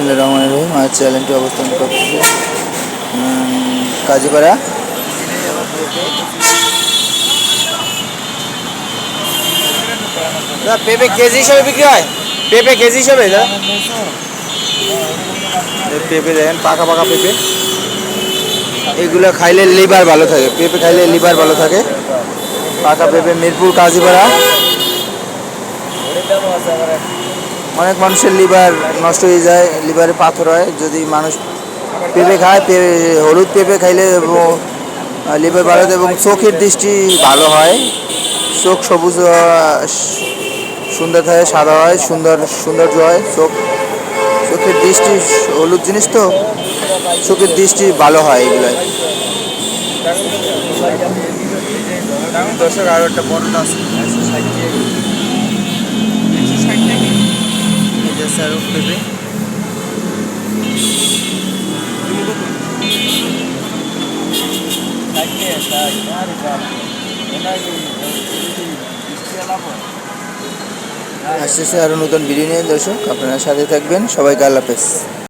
বিসমিল্লাহির রহমানির রহিম। আমার চ্যানেলটি অবস্থান করতেছে কাজীপাড়া। পেঁপে কেজি হিসাবে বিক্রি হয়, পেঁপে কেজি হিসাবে পেঁপে দেখেন, পাকা পাকা পেঁপে। এগুলো খাইলে লিভার ভালো থাকে, পেঁপে খাইলে লিভার ভালো থাকে। পাকা পেঁপে, মিরপুর কাজীপাড়া। অনেক মানুষের লিভার নষ্ট হয়ে যায়, লিভারে পাথর হয় যদি মানুষ পেঁপে খায়। হলুদ পেঁপে খাইলে লিভার ভালো হয় এবং চোখের দৃষ্টি ভালো হয়। চোখ সবুজ সুন্দর থাকে, সাদা হয়, সৌন্দর্য হয়। চোখের দৃষ্টি, হলুদ জিনিস তো, চোখের দৃষ্টি ভালো হয় এগুলোয়। দর্শক, আরো একটা বড় আছে 160 পেঁপে। আসতেছে আরো নতুন ভিডিও নিয়ে। দর্শক, আপনারা সাথে থাকবেন। সবাইকে আল্লাহ হাফেজ।